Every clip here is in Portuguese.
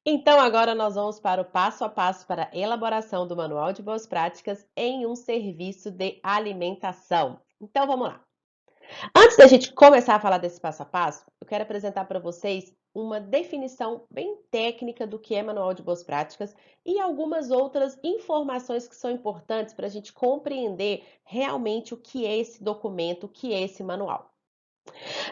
Então, agora nós vamos para o passo a passo para a elaboração do Manual de Boas Práticas em um serviço de alimentação. Então, vamos lá. Antes da gente começar a falar desse passo a passo, eu quero apresentar para vocês uma definição bem técnica do que é Manual de Boas Práticas e algumas outras informações que são importantes para a gente compreender realmente o que é esse documento, o que é esse manual.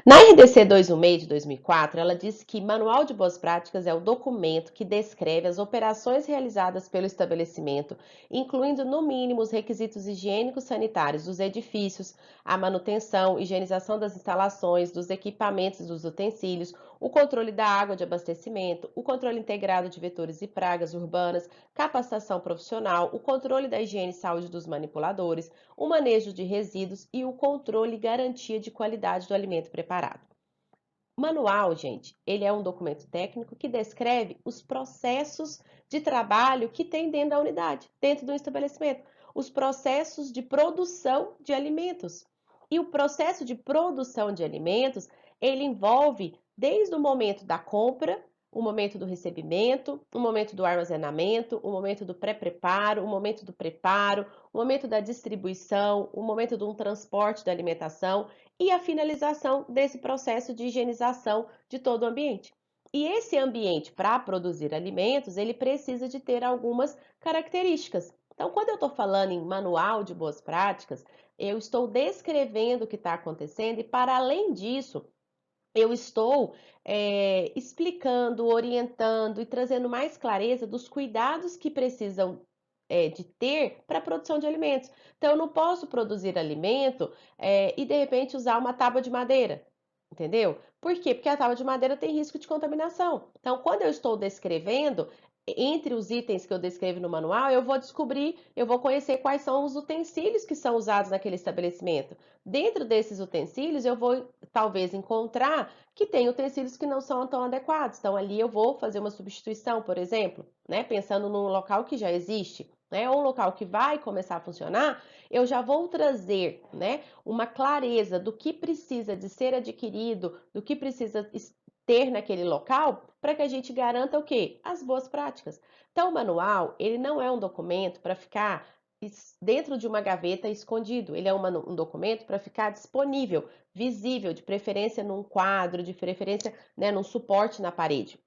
Na RDC 216 de 2004, ela diz que Manual de Boas Práticas é o documento que descreve as operações realizadas pelo estabelecimento, incluindo, no mínimo, os requisitos higiênicos sanitários dos edifícios, a manutenção, higienização das instalações, dos equipamentos e dos utensílios, o controle da água de abastecimento, o controle integrado de vetores e pragas urbanas, capacitação profissional, o controle da higiene e saúde dos manipuladores, o manejo de resíduos e o controle e garantia de qualidade do alimento preparado. O manual, gente, ele é um documento técnico que descreve os processos de trabalho que tem dentro da unidade, dentro do estabelecimento, os processos de produção de alimentos. E o processo de produção de alimentos, ele envolve desde o momento da compra, o momento do recebimento, o momento do armazenamento, o momento do pré-preparo, o momento do preparo, o momento da distribuição, o momento de um transporte da alimentação e a finalização desse processo de higienização de todo o ambiente. E esse ambiente, para produzir alimentos, ele precisa de ter algumas características. Então, quando eu estou falando em manual de boas práticas, eu estou descrevendo o que está acontecendo e, para além disso, eu estou explicando, orientando e trazendo mais clareza dos cuidados que precisam de ter para a produção de alimentos. Então, eu não posso produzir alimento e de repente usar uma tábua de madeira, entendeu? Por quê? Porque a tábua de madeira tem risco de contaminação. Então, quando eu estou descrevendo, entre os itens que eu descrevo no manual, eu vou descobrir, eu vou conhecer quais são os utensílios que são usados naquele estabelecimento. Dentro desses utensílios, eu vou talvez encontrar que tem utensílios que não são tão adequados. Então, ali eu vou fazer uma substituição, por exemplo, né? Pensando num local que já existe, né? Ou um local que vai começar a funcionar, eu já vou trazer, né? Uma clareza do que precisa de ser adquirido, do que precisa ter naquele local, para que a gente garanta o quê? As boas práticas. Então, o manual, ele não é um documento para ficar dentro de uma gaveta escondido. Ele é um documento para ficar disponível, visível, de preferência num quadro, de preferência, né, num suporte na parede.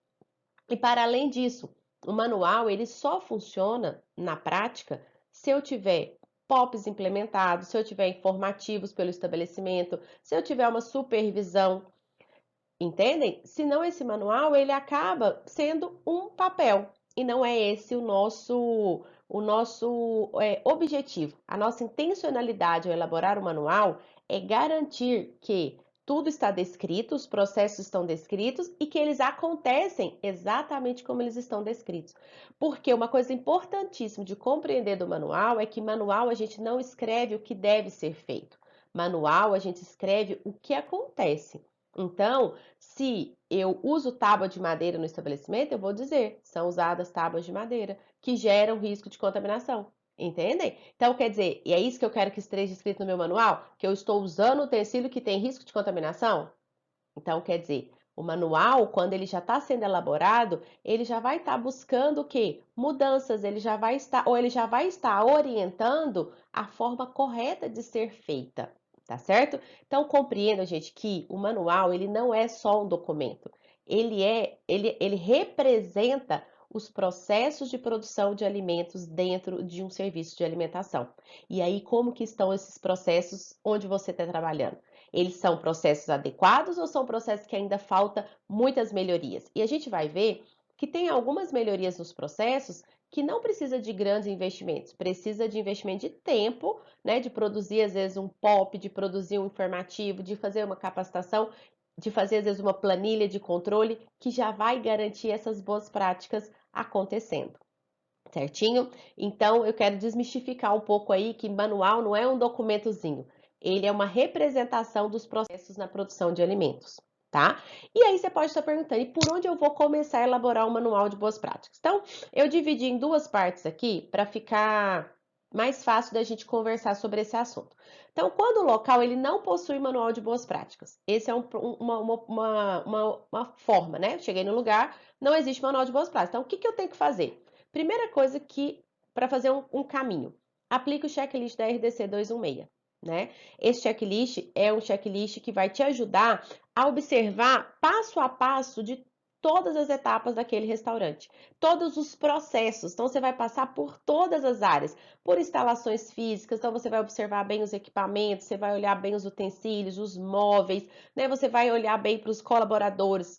E para além disso, o manual ele só funciona na prática se eu tiver POPs implementados, se eu tiver informativos pelo estabelecimento, se eu tiver uma supervisão, entendem? Senão esse manual ele acaba sendo um papel e não é esse o nosso objetivo. A nossa intencionalidade ao elaborar o manual é garantir que tudo está descrito, os processos estão descritos e que eles acontecem exatamente como eles estão descritos. Porque uma coisa importantíssima de compreender do manual é que manual a gente não escreve o que deve ser feito. Manual a gente escreve o que acontece. Então, se eu uso tábua de madeira no estabelecimento, eu vou dizer, são usadas tábuas de madeira que geram risco de contaminação. Entendem? Então, quer dizer, e é isso que eu quero que esteja escrito no meu manual? Que eu estou usando utensílio que tem risco de contaminação? Então, quer dizer, o manual, quando ele já está sendo elaborado, ele já vai estar buscando o quê? Mudanças, ele já vai estar, ou ele já vai estar orientando a forma correta de ser feita, tá certo? Então, compreenda, gente, que o manual, ele não é só um documento. Ele representa os processos de produção de alimentos dentro de um serviço de alimentação. E aí, como que estão esses processos onde você está trabalhando? Eles são processos adequados ou são processos que ainda falta muitas melhorias? E a gente vai ver que tem algumas melhorias nos processos que não precisa de grandes investimentos, precisa de investimento de tempo, né, de produzir às vezes um POP, de produzir um informativo, de fazer uma capacitação, de fazer às vezes uma planilha de controle que já vai garantir essas boas práticas acontecendo. Certinho? Então, eu quero desmistificar um pouco aí que manual não é um documentozinho. Ele é uma representação dos processos na produção de alimentos, tá? E aí você pode estar perguntando, e por onde eu vou começar a elaborar um manual de boas práticas? Então, eu dividi em duas partes aqui para ficar mais fácil da gente conversar sobre esse assunto. Então, quando o local ele não possui manual de boas práticas, esse é uma forma, né? Cheguei no lugar, não existe manual de boas práticas. Então, o que eu tenho que fazer? Primeira coisa que, para fazer um caminho, aplique o checklist da RDC 216, né? Esse checklist é um checklist que vai te ajudar a observar passo a passo de todas as etapas daquele restaurante, todos os processos. Então, você vai passar por todas as áreas, por instalações físicas. Então, você vai observar bem os equipamentos, você vai olhar bem os utensílios, os móveis, né? Você vai olhar bem para os colaboradores,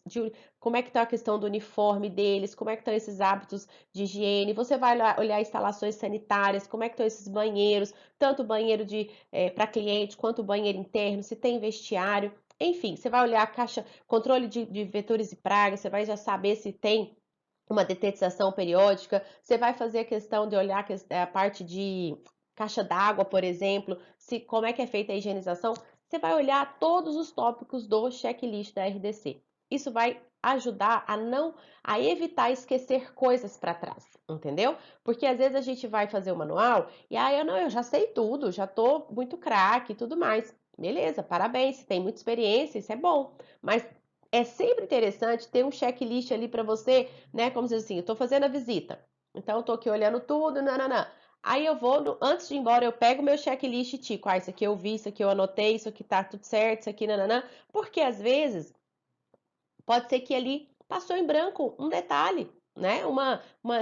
como é que está a questão do uniforme deles, como é que estão esses hábitos de higiene. Você vai olhar instalações sanitárias, como é que estão esses banheiros, tanto banheiro para cliente quanto banheiro interno, se tem vestiário. Enfim, você vai olhar a caixa, controle de vetores e pragas, você vai já saber se tem uma detetização periódica, você vai fazer a questão de olhar a parte de caixa d'água, por exemplo, se como é que é feita a higienização, você vai olhar todos os tópicos do checklist da RDC. Isso vai ajudar a evitar esquecer coisas para trás, entendeu? Porque às vezes a gente vai fazer o manual e eu já sei tudo, já tô muito craque e tudo mais. Beleza, parabéns, se tem muita experiência, isso é bom. Mas é sempre interessante ter um checklist ali para você, né? Como diz assim, eu tô fazendo a visita. Então, eu tô aqui olhando tudo, nananã. Aí eu vou, antes de ir embora, eu pego meu checklist e tico. Isso aqui eu vi, isso aqui eu anotei, isso aqui tá tudo certo, isso aqui, nananã. Porque às vezes pode ser que ali passou em branco um detalhe, né?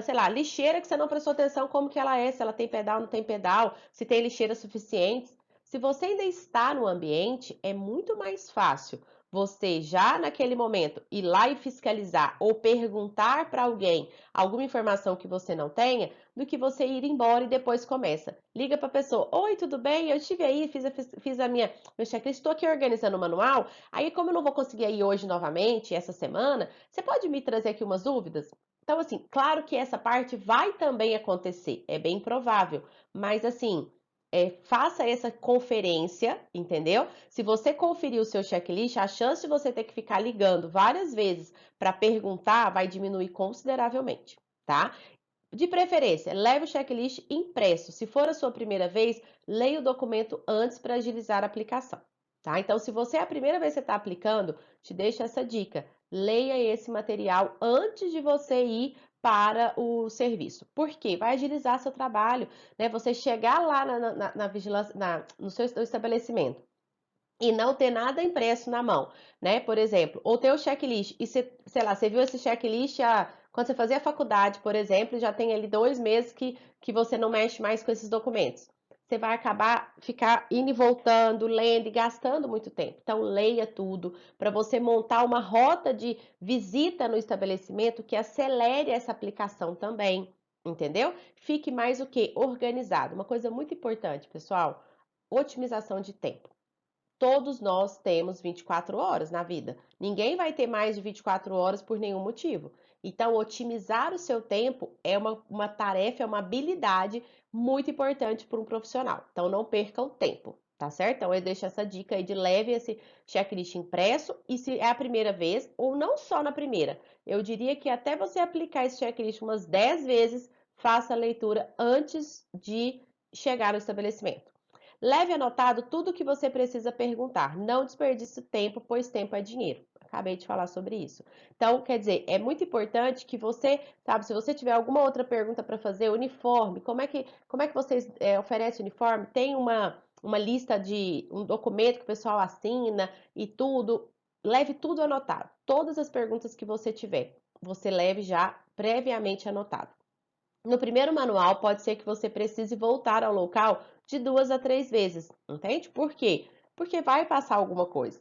Sei lá, lixeira que você não prestou atenção como que ela é, se ela tem pedal, não tem pedal, se tem lixeira suficiente. Se você ainda está no ambiente, é muito mais fácil você já naquele momento ir lá e fiscalizar ou perguntar para alguém alguma informação que você não tenha, do que você ir embora e depois começa. Liga para a pessoa: oi, tudo bem? Eu estive aí, fiz a meu checklist, estou aqui organizando o manual. Aí, como eu não vou conseguir ir hoje novamente, essa semana, você pode me trazer aqui umas dúvidas? Então, assim, claro que essa parte vai também acontecer, é bem provável, mas assim, faça essa conferência, entendeu? Se você conferir o seu checklist, a chance de você ter que ficar ligando várias vezes para perguntar vai diminuir consideravelmente, tá? De preferência, leve o checklist impresso. Se for a sua primeira vez, leia o documento antes para agilizar a aplicação. Tá? Então, se você é a primeira vez que você está aplicando, te deixo essa dica. Leia esse material antes de você ir para o serviço. Por quê? Vai agilizar seu trabalho, né? Você chegar lá na vigilância, no seu estabelecimento e não ter nada impresso na mão, né? Por exemplo, ou ter o checklist e você, sei lá, você viu esse checklist quando você fazia a faculdade, por exemplo, já tem ali 2 meses que você não mexe mais com esses documentos. Você vai ficar indo e voltando, lendo e gastando muito tempo. Então, leia tudo para você montar uma rota de visita no estabelecimento que acelere essa aplicação também, entendeu? Fique mais o que? Organizado. Uma coisa muito importante, pessoal, otimização de tempo. Todos nós temos 24 horas na vida. Ninguém vai ter mais de 24 horas por nenhum motivo. Então, otimizar o seu tempo é uma tarefa, é uma habilidade muito importante para um profissional. Então, não perca o tempo, tá certo? Então, eu deixo essa dica aí de leve esse checklist impresso e se é a primeira vez, ou não só na primeira, eu diria que até você aplicar esse checklist umas 10 vezes, faça a leitura antes de chegar no estabelecimento. Leve anotado tudo o que você precisa perguntar. Não desperdice tempo, pois tempo é dinheiro. Acabei de falar sobre isso. Então, quer dizer, é muito importante que você, sabe, se você tiver alguma outra pergunta para fazer, uniforme, como é que vocês oferecem uniforme? Tem uma lista de um documento que o pessoal assina e tudo. Leve tudo anotado. Todas as perguntas que você tiver, você leve já previamente anotado. No primeiro manual, pode ser que você precise voltar ao local de 2 a 3 vezes, entende? Por quê? Porque vai passar alguma coisa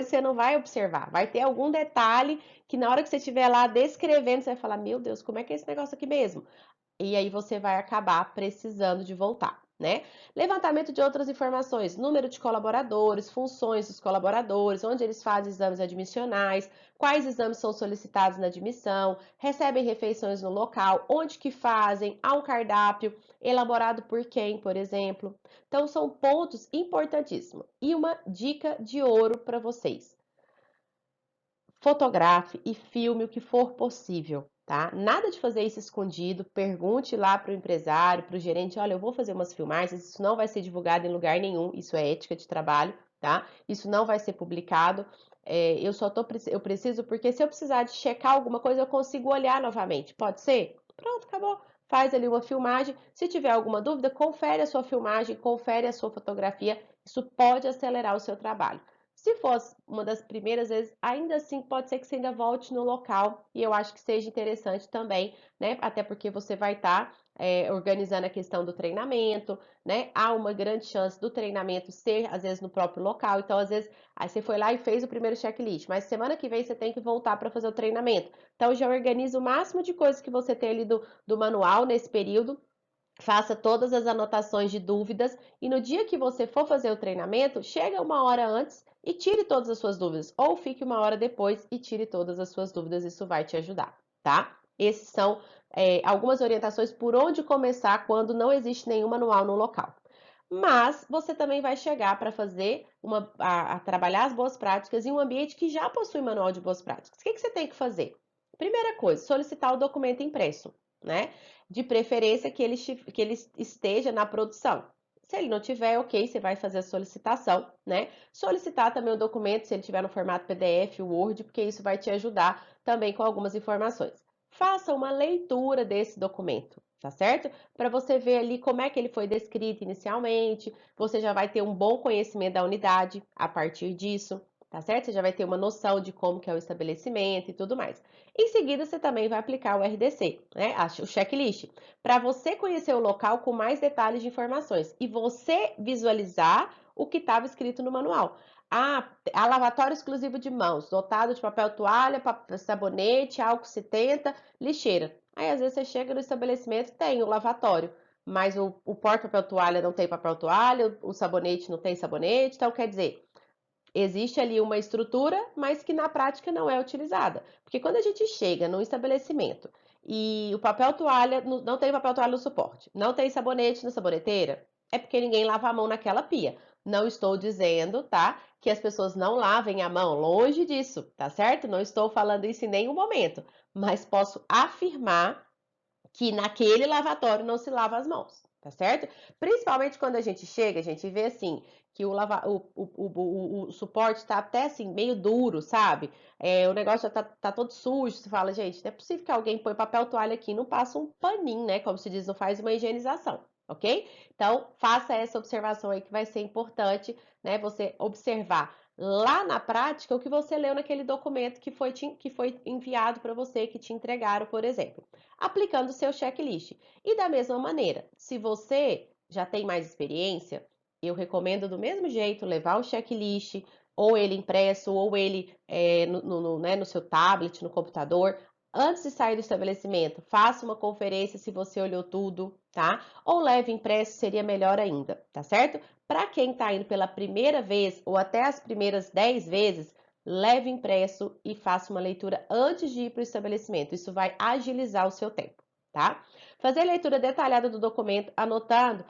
você não vai observar, vai ter algum detalhe que na hora que você estiver lá descrevendo, você vai falar, meu Deus, como é que é esse negócio aqui mesmo? E aí você vai acabar precisando de voltar, né? Levantamento de outras informações, número de colaboradores, funções dos colaboradores, onde eles fazem exames admissionais, quais exames são solicitados na admissão, recebem refeições no local, onde que fazem, há um cardápio elaborado por quem, por exemplo. Então são pontos importantíssimos. E uma dica de ouro para vocês: fotografe e filme o que for possível. tá? Nada de fazer isso escondido, pergunte lá para o empresário, para o gerente, olha, eu vou fazer umas filmagens, isso não vai ser divulgado em lugar nenhum, isso é ética de trabalho, tá? Isso não vai ser publicado, eu preciso, porque se eu precisar de checar alguma coisa, eu consigo olhar novamente, pode ser? Pronto, acabou. Faz ali uma filmagem, se tiver alguma dúvida, confere a sua filmagem, confere a sua fotografia, isso pode acelerar o seu trabalho. Se fosse uma das primeiras vezes, ainda assim pode ser que você ainda volte no local e eu acho que seja interessante também, né? Até porque você vai estar organizando a questão do treinamento, né? Há uma grande chance do treinamento ser, às vezes, no próprio local. Então, às vezes, aí você foi lá e fez o primeiro checklist, mas semana que vem você tem que voltar para fazer o treinamento. Então, já organiza o máximo de coisas que você tem ali do manual nesse período. Faça todas as anotações de dúvidas e no dia que você for fazer o treinamento, chega uma hora antes e tire todas as suas dúvidas, ou fique uma hora depois e tire todas as suas dúvidas, isso vai te ajudar, tá? Esses são algumas orientações por onde começar quando não existe nenhum manual no local. Mas você também vai chegar para fazer a trabalhar as boas práticas em um ambiente que já possui manual de boas práticas. O que você tem que fazer? Primeira coisa, solicitar o documento impresso, né? De preferência que ele esteja na produção. Se ele não tiver, ok, você vai fazer a solicitação, né? Solicitar também o documento, se ele tiver no formato PDF, Word, porque isso vai te ajudar também com algumas informações. Faça uma leitura desse documento, tá certo? Para você ver ali como é que ele foi descrito inicialmente, você já vai ter um bom conhecimento da unidade a partir disso, tá certo? Você já vai ter uma noção de como que é o estabelecimento e tudo mais. Em seguida, você também vai aplicar o RDC, né? O checklist, para você conhecer o local com mais detalhes de informações e você visualizar o que estava escrito no manual. Há lavatório exclusivo de mãos, dotado de papel toalha, sabonete, álcool 70, lixeira. Aí, às vezes, você chega no estabelecimento, tem o lavatório, mas o porta-papel toalha não tem papel toalha, o sabonete não tem sabonete, então quer dizer, existe ali uma estrutura, mas que na prática não é utilizada. Porque quando a gente chega num estabelecimento e o papel toalha, não tem papel toalha no suporte, não tem sabonete na saboneteira, é porque ninguém lava a mão naquela pia. Não estou dizendo, tá, que as pessoas não lavem a mão, longe disso, tá certo? Não estou falando isso em nenhum momento, mas posso afirmar que naquele lavatório não se lava as mãos, tá certo? Principalmente quando a gente chega, a gente vê assim, que o suporte está até assim, meio duro, sabe? O negócio já tá todo sujo, você fala, gente, não é possível que alguém põe papel toalha aqui e não passa um paninho, né? Como se diz, não faz uma higienização, ok? Então, faça essa observação aí que vai ser importante, né? Você observar lá na prática o que você leu naquele documento que foi enviado para você, que te entregaram, por exemplo, aplicando o seu checklist. E da mesma maneira, se você já tem mais experiência, eu recomendo do mesmo jeito levar o checklist, ou ele impresso, ou ele no seu tablet, no computador. Antes de sair do estabelecimento, faça uma conferência se você olhou tudo, tá? Ou leve impresso, seria melhor ainda, tá certo? Para quem está indo pela primeira vez ou até as primeiras 10 vezes, leve impresso e faça uma leitura antes de ir para o estabelecimento. Isso vai agilizar o seu tempo, tá? Fazer leitura detalhada do documento, anotando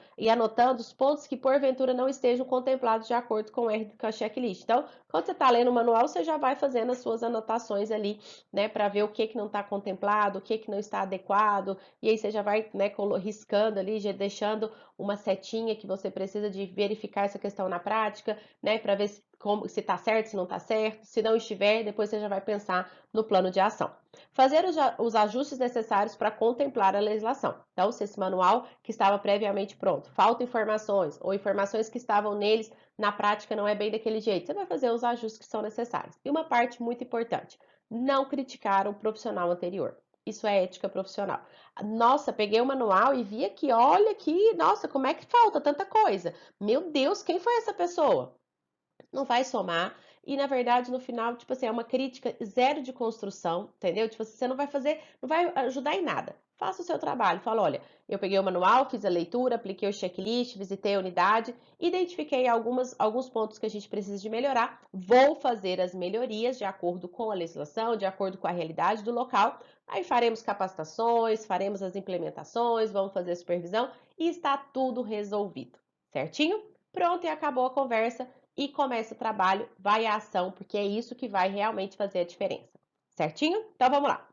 os pontos que porventura não estejam contemplados de acordo com a checklist. Então, quando você está lendo o manual, você já vai fazendo as suas anotações ali, né, para ver o que não está contemplado, o que não está adequado, e aí você já vai, né, riscando ali, já deixando uma setinha que você precisa de verificar essa questão na prática, né, para ver se está certo, se não está certo. Se não estiver, depois você já vai pensar no plano de ação. Fazer os ajustes necessários para contemplar a legislação. Então, se esse manual que estava previamente pronto, falta informações ou informações que estavam neles, na prática não é bem daquele jeito, você vai fazer os ajustes que são necessários. E uma parte muito importante, não criticar o profissional anterior. Isso é ética profissional. Nossa, peguei o manual e vi aqui, olha aqui, nossa, como é que falta tanta coisa? Meu Deus, quem foi essa pessoa? Não vai somar. E na verdade, no final, tipo assim, é uma crítica zero de construção, entendeu? Tipo assim, você não vai fazer, não vai ajudar em nada. Faça o seu trabalho. Fala, olha, eu peguei o manual, fiz a leitura, apliquei o checklist, visitei a unidade, identifiquei alguns pontos que a gente precisa de melhorar. Vou fazer as melhorias de acordo com a legislação, de acordo com a realidade do local. Aí faremos capacitações, faremos as implementações, vamos fazer a supervisão e está tudo resolvido. Certinho? Pronto, e acabou a conversa e começa o trabalho, vai à ação, porque é isso que vai realmente fazer a diferença. Certinho? Então vamos lá.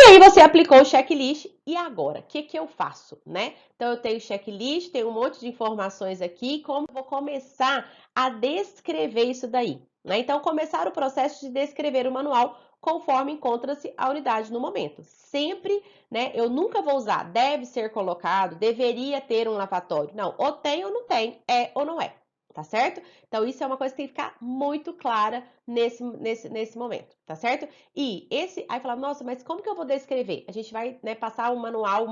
aí você aplicou o checklist e agora, o que eu faço, né? Então eu tenho checklist, tenho um monte de informações aqui, como eu vou começar a descrever isso daí, né? Então começar o processo de descrever o manual conforme encontra-se a unidade no momento. Sempre, né? Eu nunca vou usar deve ser colocado, deveria ter um lavatório. Não, ou tem ou não tem, é ou não é. Tá certo? Então, isso é uma coisa que tem que ficar muito clara nesse momento, tá certo? E aí falar, nossa, mas como que eu vou descrever? A gente vai, né, passar um manual,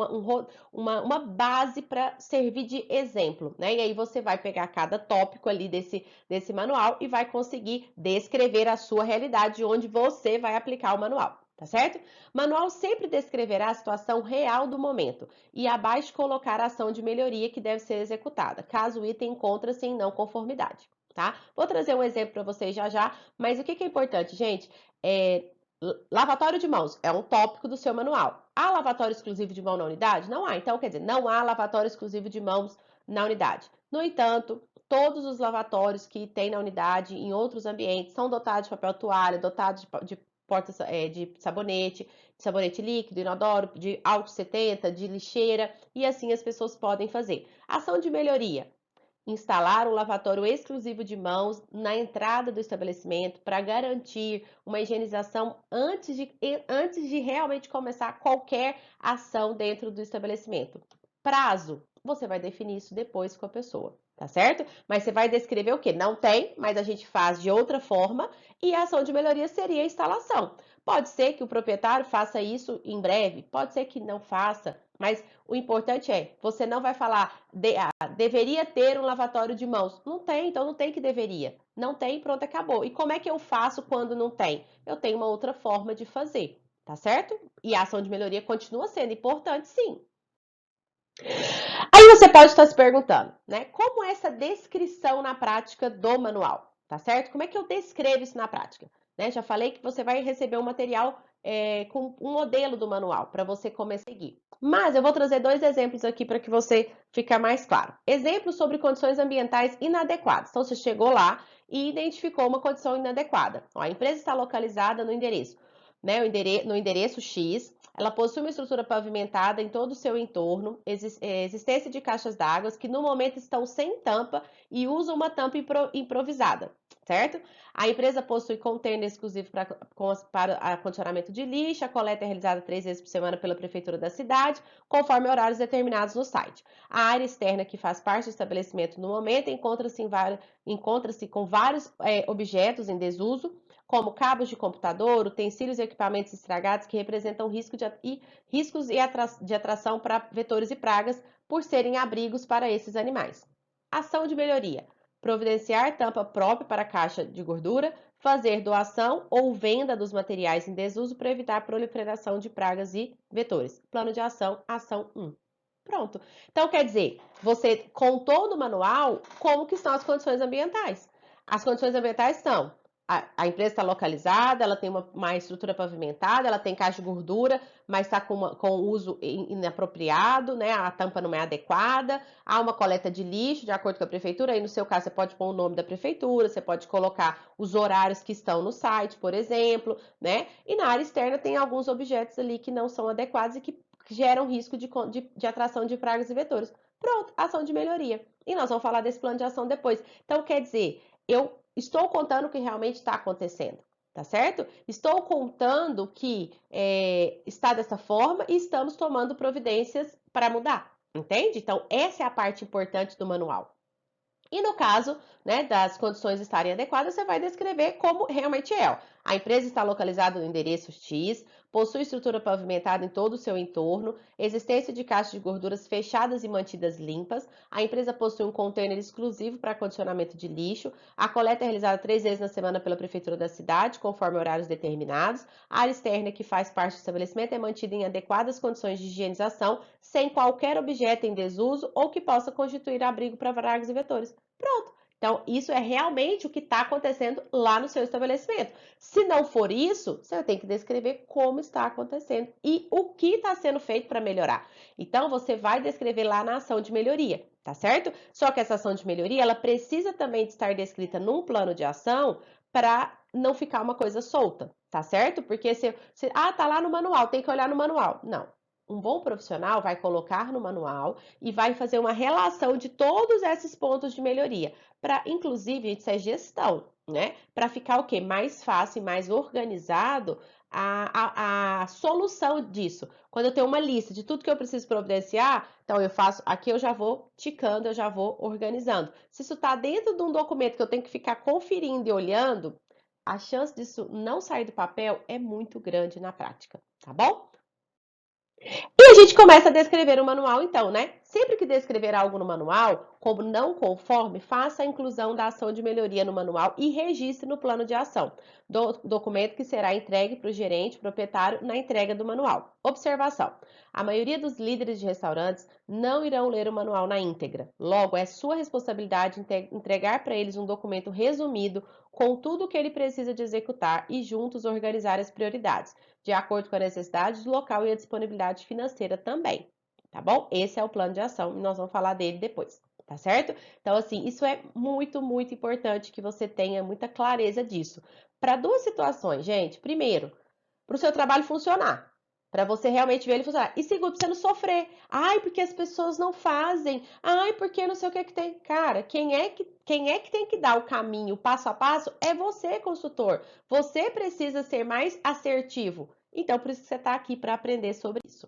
uma base para servir de exemplo, né? E aí você vai pegar cada tópico ali desse manual e vai conseguir descrever a sua realidade, onde você vai aplicar o manual. Tá certo? Manual sempre descreverá a situação real do momento e abaixo colocar a ação de melhoria que deve ser executada, caso o item encontre-se em não conformidade, tá? Vou trazer um exemplo para vocês já, mas o que é importante, gente? Lavatório de mãos é um tópico do seu manual. Há lavatório exclusivo de mão na unidade? Não há. Então, quer dizer, não há lavatório exclusivo de mãos na unidade. No entanto, todos os lavatórios que tem na unidade, em outros ambientes, são dotados de papel toalha, dotados de de sabonete líquido, inodoro, de álcool 70, de lixeira, e assim as pessoas podem fazer. Ação de melhoria. Instalar um lavatório exclusivo de mãos na entrada do estabelecimento para garantir uma higienização antes de realmente começar qualquer ação dentro do estabelecimento. Prazo, você vai definir isso depois com a pessoa, tá certo? Mas você vai descrever o que? Não tem, mas a gente faz de outra forma e a ação de melhoria seria a instalação. Pode ser que o proprietário faça isso em breve, pode ser que não faça, mas o importante é, você não vai falar, deveria ter um lavatório de mãos. Não tem, então não tem que deveria. Não tem, pronto, acabou. E como é que eu faço quando não tem? Eu tenho uma outra forma de fazer, tá certo? E a ação de melhoria continua sendo importante, sim. Aí você pode estar se perguntando, né? Como é essa descrição na prática do manual, tá certo? Como é que eu descrevo isso na prática? Né? Já falei que você vai receber um material com um modelo do manual para você começar a seguir. Mas eu vou trazer dois exemplos aqui para que você fique mais claro. Exemplos sobre condições ambientais inadequadas. Então, você chegou lá e identificou uma condição inadequada. Ó, a empresa está localizada no endereço, né? No endereço X, ela possui uma estrutura pavimentada em todo o seu entorno, existência de caixas d'água que no momento estão sem tampa e usam uma tampa improvisada, certo? A empresa possui container exclusivo para acondicionamento de lixo, a coleta é realizada 3 vezes por semana pela prefeitura da cidade, conforme horários determinados no site. A área externa que faz parte do estabelecimento no momento encontra-se com vários objetos em desuso, como cabos de computador, utensílios e equipamentos estragados que representam riscos de atração para vetores e pragas por serem abrigos para esses animais. Ação de melhoria. Providenciar tampa própria para a caixa de gordura, fazer doação ou venda dos materiais em desuso para evitar proliferação de pragas e vetores. Plano de ação, ação 1. Pronto. Então, quer dizer, você contou no manual como que estão as condições ambientais. As condições ambientais são a empresa está localizada, ela tem uma estrutura pavimentada, ela tem caixa de gordura, mas está com uso inapropriado, né? A tampa não é adequada, há uma coleta de lixo, de acordo com a prefeitura, aí no seu caso você pode pôr o nome da prefeitura, você pode colocar os horários que estão no site, por exemplo, né? E na área externa tem alguns objetos ali que não são adequados e que geram risco de atração de pragas e vetores. Pronto, ação de melhoria. E nós vamos falar desse plano de ação depois. Então, quer dizer, eu estou contando o que realmente está acontecendo, tá certo? Estou contando que está dessa forma e estamos tomando providências para mudar, entende? Então, essa é a parte importante do manual. E no caso, né, das condições estarem adequadas, você vai descrever como realmente é. Ó. A empresa está localizada no endereço X, possui estrutura pavimentada em todo o seu entorno, existência de caixas de gorduras fechadas e mantidas limpas, a empresa possui um container exclusivo para condicionamento de lixo, a coleta é realizada 3 vezes na semana pela prefeitura da cidade, conforme horários determinados, a área externa que faz parte do estabelecimento é mantida em adequadas condições de higienização, sem qualquer objeto em desuso ou que possa constituir abrigo para pragas e vetores. Pronto. Então, isso é realmente o que está acontecendo lá no seu estabelecimento. Se não for isso, você tem que descrever como está acontecendo e o que está sendo feito para melhorar. Então, você vai descrever lá na ação de melhoria, tá certo? Só que essa ação de melhoria, ela precisa também de estar descrita num plano de ação para não ficar uma coisa solta, tá certo? Porque tá lá no manual, tem que olhar no manual. Não. Um bom profissional vai colocar no manual e vai fazer uma relação de todos esses pontos de melhoria, para, inclusive, isso é gestão, né? Para ficar o quê? Mais fácil e mais organizado a solução disso. Quando eu tenho uma lista de tudo que eu preciso providenciar, então eu faço, aqui eu já vou ticando, eu já vou organizando. Se isso está dentro de um documento que eu tenho que ficar conferindo e olhando, a chance disso não sair do papel é muito grande na prática, tá bom? E a gente começa a descrever o manual, então, né? Sempre que descrever algo no manual, como não conforme, faça a inclusão da ação de melhoria no manual e registre no plano de ação, documento que será entregue para o gerente proprietário na entrega do manual. Observação: a maioria dos líderes de restaurantes não irão ler o manual na íntegra. Logo, é sua responsabilidade entregar para eles um documento resumido com tudo o que ele precisa de executar e juntos organizar as prioridades de acordo com a necessidade do local e a disponibilidade financeira também, tá bom? Esse é o plano de ação e nós vamos falar dele depois, tá certo? Então, assim, isso é muito, muito importante que você tenha muita clareza disso. Para duas situações, gente. Primeiro, para o seu trabalho funcionar. Para você realmente ver ele funcionar. E segundo, para você não sofrer. Ai, porque as pessoas não fazem. Ai, porque não sei o que que tem. Cara, quem é que tem que dar o caminho, o passo a passo, é você, consultor. Você precisa ser mais assertivo. Então, por isso que você está aqui para aprender sobre isso.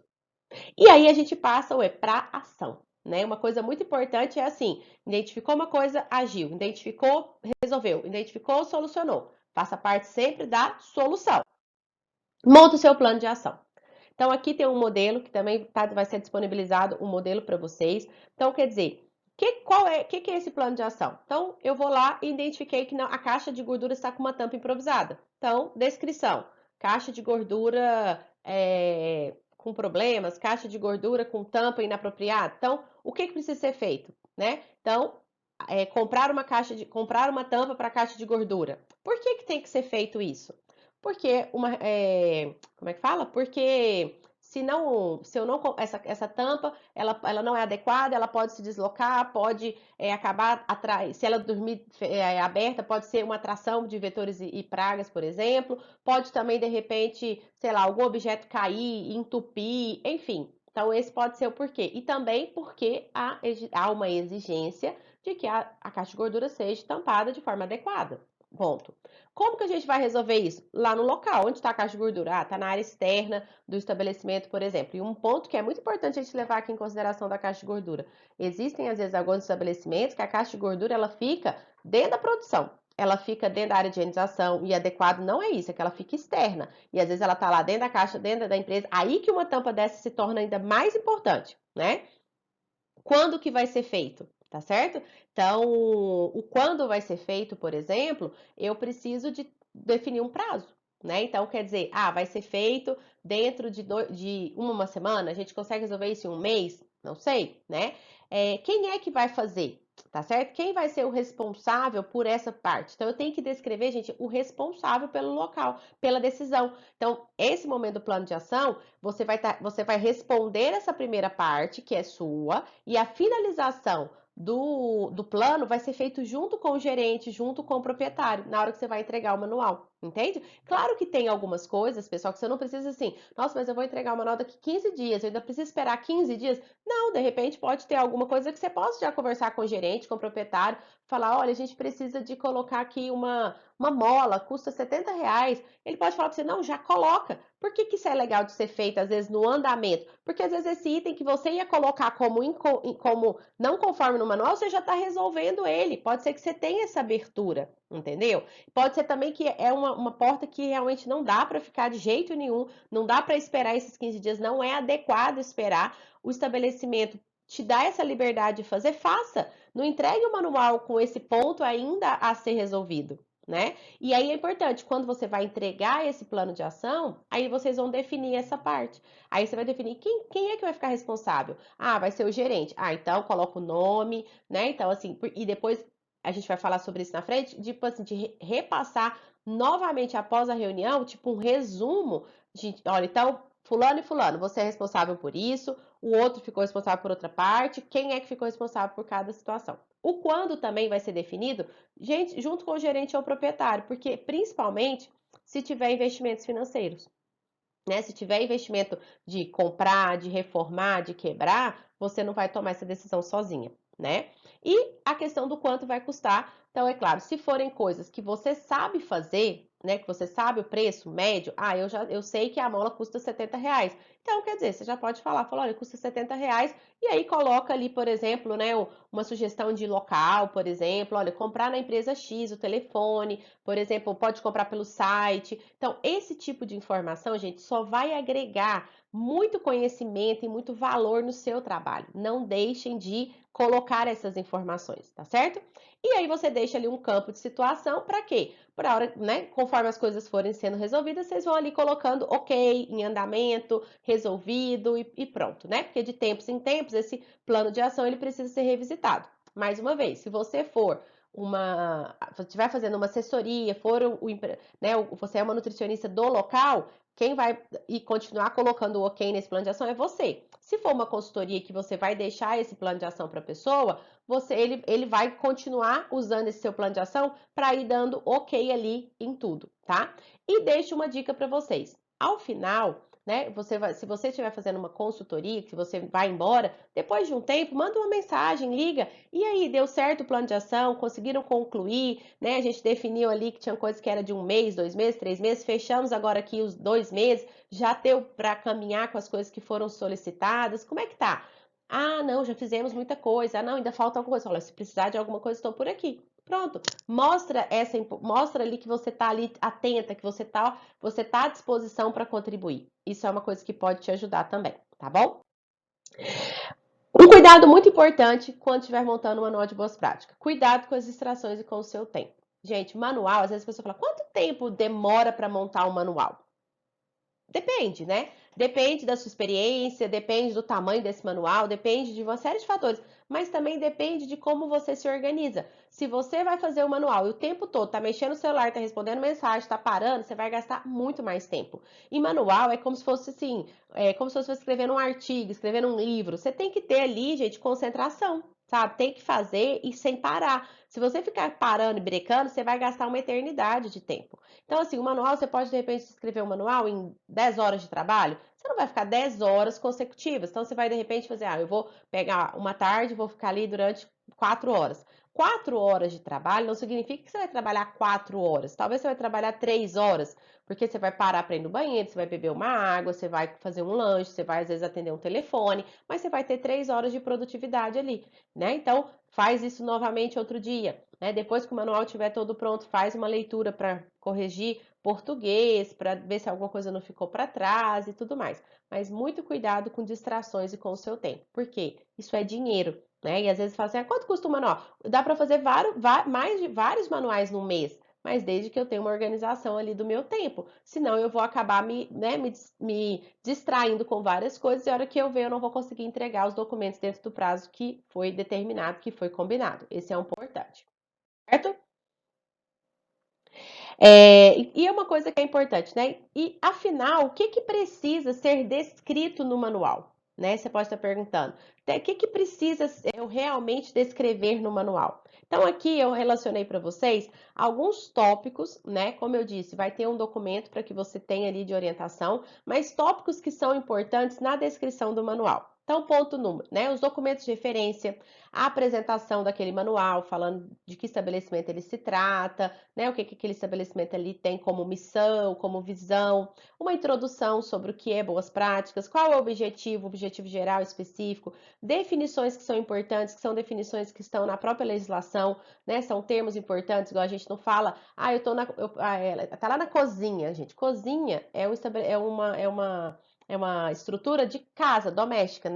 E aí a gente passa para ação. Né? Uma coisa muito importante é assim: identificou uma coisa, agiu. Identificou, resolveu. Identificou, solucionou. Faça parte sempre da solução. Monta o seu plano de ação. Então, aqui tem um modelo que também vai ser disponibilizado um modelo para vocês. Então, quer dizer, que é esse plano de ação? Então, eu vou lá e identifiquei que a caixa de gordura está com uma tampa improvisada. Então, descrição: caixa de gordura com problemas, caixa de gordura com tampa inapropriada. Então, o que precisa ser feito? Né? Então, comprar uma tampa para caixa de gordura. Por que tem que ser feito isso? Porque como é que fala? Porque se eu não essa tampa, ela não é adequada, ela pode se deslocar, pode acabar se ela dormir aberta, pode ser uma atração de vetores e pragas, por exemplo. Pode também de repente, sei lá, algum objeto cair, entupir, enfim. Então esse pode ser o porquê. E também porque há uma exigência de que a caixa de gordura seja tampada de forma adequada. Ponto. Como que a gente vai resolver isso? Lá no local, onde está a caixa de gordura? Está na área externa do estabelecimento, por exemplo. E um ponto que é muito importante a gente levar aqui em consideração da caixa de gordura. Existem, às vezes, alguns estabelecimentos que a caixa de gordura ela fica dentro da produção. Ela fica dentro da área de higienização e adequado não é isso, é que ela fica externa. E às vezes ela está lá dentro da caixa, dentro da empresa. Aí que uma tampa dessa se torna ainda mais importante, né? Quando que vai ser feito? Tá certo? Então, o quando vai ser feito, por exemplo, eu preciso de definir um prazo, né? Então, quer dizer, vai ser feito dentro de uma semana? A gente consegue resolver isso em um mês? Não sei, né? Quem é que vai fazer? Tá certo? Quem vai ser o responsável por essa parte? Então, eu tenho que descrever, gente, o responsável pelo local, pela decisão. Então, esse momento do plano de ação, você vai responder essa primeira parte, que é sua, e a finalização do plano vai ser feito junto com o gerente, junto com o proprietário, na hora que você vai entregar o manual, entende? Claro que tem algumas coisas, pessoal, que você não precisa assim, nossa, mas eu vou entregar o manual daqui 15 dias, eu ainda preciso esperar 15 dias. Não, de repente pode ter alguma coisa que você possa já conversar com o gerente, com o proprietário, falar, olha, a gente precisa de colocar aqui uma mola, custa R$ 70. Ele pode falar para você, não, já coloca. Por que isso é legal de ser feito, às vezes, no andamento? Porque, às vezes, esse item que você ia colocar como não conforme no manual, você já está resolvendo ele. Pode ser que você tenha essa abertura, entendeu? Pode ser também que é uma porta que realmente não dá para ficar de jeito nenhum, não dá para esperar esses 15 dias, não é adequado esperar. O estabelecimento te dá essa liberdade de fazer, faça. Não entregue o manual com esse ponto ainda a ser resolvido, né? E aí é importante, quando você vai entregar esse plano de ação, aí vocês vão definir essa parte. Aí você vai definir quem é que vai ficar responsável. Vai ser o gerente. Então coloca o nome, né? Então, assim, e depois a gente vai falar sobre isso na frente, tipo assim, de repassar novamente após a reunião, tipo um resumo de, olha, então fulano e fulano, você é responsável por isso, o outro ficou responsável por outra parte, quem é que ficou responsável por cada situação. O quando também vai ser definido, gente, junto com o gerente ou o proprietário, porque principalmente se tiver investimentos financeiros. Né? Se tiver investimento de comprar, de reformar, de quebrar, você não vai tomar essa decisão sozinha, né? E a questão do quanto vai custar. Então, é claro, se forem coisas que você sabe fazer, né? Que você sabe o preço médio, eu sei que a mola custa R$ 70. Então, quer dizer, você já pode falar, olha, custa R$ 70, e aí coloca ali, por exemplo, né, uma sugestão de local, por exemplo, olha, comprar na empresa X o telefone, por exemplo, pode comprar pelo site. Então, esse tipo de informação, gente, só vai agregar muito conhecimento e muito valor no seu trabalho. Não deixem de colocar essas informações, tá certo? E aí você deixa ali um campo de situação para quê? Para hora, né? Conforme as coisas forem sendo resolvidas, vocês vão ali colocando ok, em andamento, resolvido e pronto, né? Porque de tempos em tempos esse plano de ação ele precisa ser revisitado. Mais uma vez, se você for estiver fazendo uma assessoria, né, você é uma nutricionista do local, quem vai e continuar colocando o ok nesse plano de ação é você. Se for uma consultoria que você vai deixar esse plano de ação para a pessoa, ele vai continuar usando esse seu plano de ação para ir dando ok ali em tudo, tá? E deixo uma dica para vocês. Ao final, né, se você estiver fazendo uma consultoria, que você vai embora, depois de um tempo, manda uma mensagem, liga. E aí, deu certo o plano de ação? Conseguiram concluir? Né? A gente definiu ali que tinha coisa que era de 1 mês, 2 meses, 3 meses. Fechamos agora aqui os 2 meses. Já deu para caminhar com as coisas que foram solicitadas? Como é que tá? Ah, não, já fizemos muita coisa. Ah, não, ainda falta alguma coisa. Olha, se precisar de alguma coisa, estou por aqui. Pronto. Mostra ali que você está ali atenta, que você tá à disposição para contribuir. Isso é uma coisa que pode te ajudar também, tá bom? Um cuidado muito importante quando estiver montando um manual de boas práticas. Cuidado com as distrações e com o seu tempo. Gente, manual, às vezes a pessoa fala, quanto tempo demora para montar um manual? Depende, né? Depende da sua experiência, depende do tamanho desse manual, depende de uma série de fatores, mas também depende de como você se organiza. Se você vai fazer o manual e o tempo todo tá mexendo no celular, tá respondendo mensagem, tá parando, você vai gastar muito mais tempo. E manual é como se fosse assim, como se fosse escrevendo um artigo, escrevendo um livro. Você tem que ter ali, gente, concentração, sabe? Tem que fazer e sem parar. Se você ficar parando e brecando, você vai gastar uma eternidade de tempo. Então, assim, o manual, você pode, de repente, escrever um manual em 10 horas de trabalho. Você não vai ficar 10 horas consecutivas. Então, você vai, de repente, fazer, eu vou pegar uma tarde e vou ficar ali durante 4 horas. 4 horas de trabalho não significa que você vai trabalhar 4 horas. Talvez você vai trabalhar 3 horas, porque você vai parar para ir no banheiro, você vai beber uma água, você vai fazer um lanche, você vai, às vezes, atender um telefone, mas você vai ter 3 horas de produtividade ali, né? Então, faz isso novamente outro dia. Né? Depois que o manual estiver todo pronto, faz uma leitura para corrigir português, para ver se alguma coisa não ficou para trás e tudo mais. Mas muito cuidado com distrações e com o seu tempo, porque isso é dinheiro, né? E às vezes fala assim, quanto custa um manual? Dá para fazer mais de vários manuais no mês, mas desde que eu tenha uma organização ali do meu tempo. Senão eu vou acabar me distraindo com várias coisas e a hora que eu ver eu não vou conseguir entregar os documentos dentro do prazo que foi determinado, que foi combinado. Esse é um importante, certo? E é uma coisa que é importante, né? E afinal, o que que precisa ser descrito no manual? Né? Você pode estar perguntando, o que precisa eu realmente descrever no manual? Então, aqui eu relacionei para vocês alguns tópicos, né? Como eu disse, vai ter um documento para que você tenha ali de orientação, mas tópicos que são importantes na descrição do manual. Então, ponto número, né? Os documentos de referência, a apresentação daquele manual, falando de que estabelecimento ele se trata, né? O que aquele estabelecimento ali tem como missão, como visão, uma introdução sobre o que é boas práticas, qual é o objetivo geral específico, definições que são importantes, que são definições que estão na própria legislação, né? São termos importantes, igual a gente não fala, eu tô tá lá na cozinha, gente. Cozinha é uma estrutura de casa doméstica.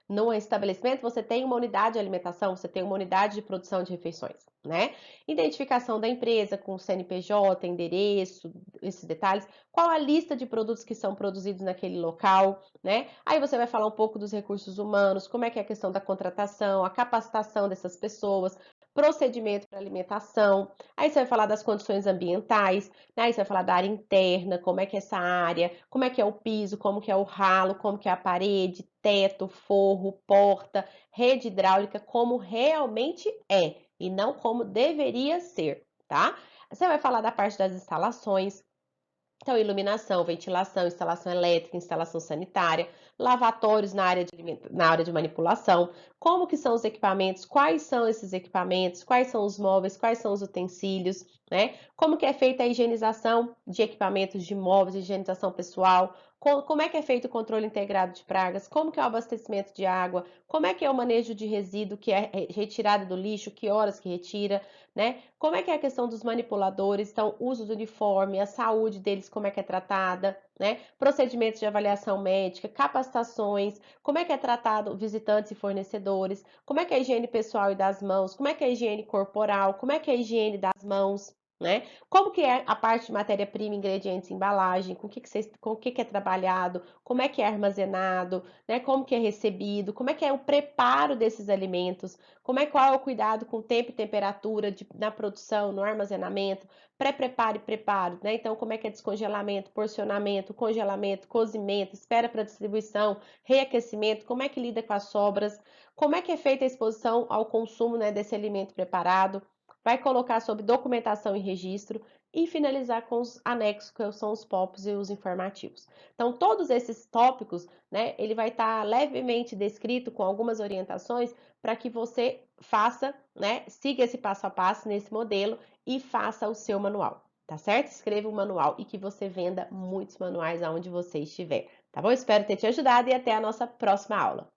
No estabelecimento, você tem uma unidade de alimentação, você tem uma unidade de produção de refeições, né? Identificação da empresa com CNPJ, endereço, esses detalhes. Qual a lista de produtos que são produzidos naquele local, né? Aí você vai falar um pouco dos recursos humanos, como é que é a questão da contratação, a capacitação dessas pessoas, procedimento para alimentação, aí você vai falar das condições ambientais, né? Aí você vai falar da área interna, como é que é essa área, como é que é o piso, como que é o ralo, como que é a parede, teto, forro, porta, rede hidráulica, como realmente é e não como deveria ser, tá? Você vai falar da parte das instalações, então, iluminação, ventilação, instalação elétrica, instalação sanitária, lavatórios na área de manipulação, como que são os equipamentos, quais são esses equipamentos, quais são os móveis, quais são os utensílios, né? Como que é feita a higienização de equipamentos de móveis, higienização pessoal, como é que é feito o controle integrado de pragas, como que é o abastecimento de água, como é que é o manejo de resíduo, que é retirada do lixo, que horas que retira, né? Como é que é a questão dos manipuladores, então, uso do uniforme, a saúde deles, como é que é tratada, né? Procedimentos de avaliação médica, capacitações, como é que é tratado visitantes e fornecedores, como é que é a higiene pessoal e das mãos, como é que é a higiene corporal, como é que é a higiene das mãos, né? Como que é a parte de matéria-prima, ingredientes, embalagem, com o que é trabalhado, como é que é armazenado, né? Como que é recebido, como é que é o preparo desses alimentos, qual é o cuidado com tempo e temperatura na produção, no armazenamento, pré-preparo e preparo, né? Então, como é que é descongelamento, porcionamento, congelamento, cozimento, espera para distribuição, reaquecimento, como é que lida com as sobras, como é que é feita a exposição ao consumo, né, desse alimento preparado, vai colocar sobre documentação e registro e finalizar com os anexos, que são os POPs e os informativos. Então, todos esses tópicos, né, ele vai estar levemente descrito com algumas orientações para que você faça, né, siga esse passo a passo nesse modelo e faça o seu manual, tá certo? Escreva o manual e que você venda muitos manuais aonde você estiver, tá bom? Espero ter te ajudado e até a nossa próxima aula.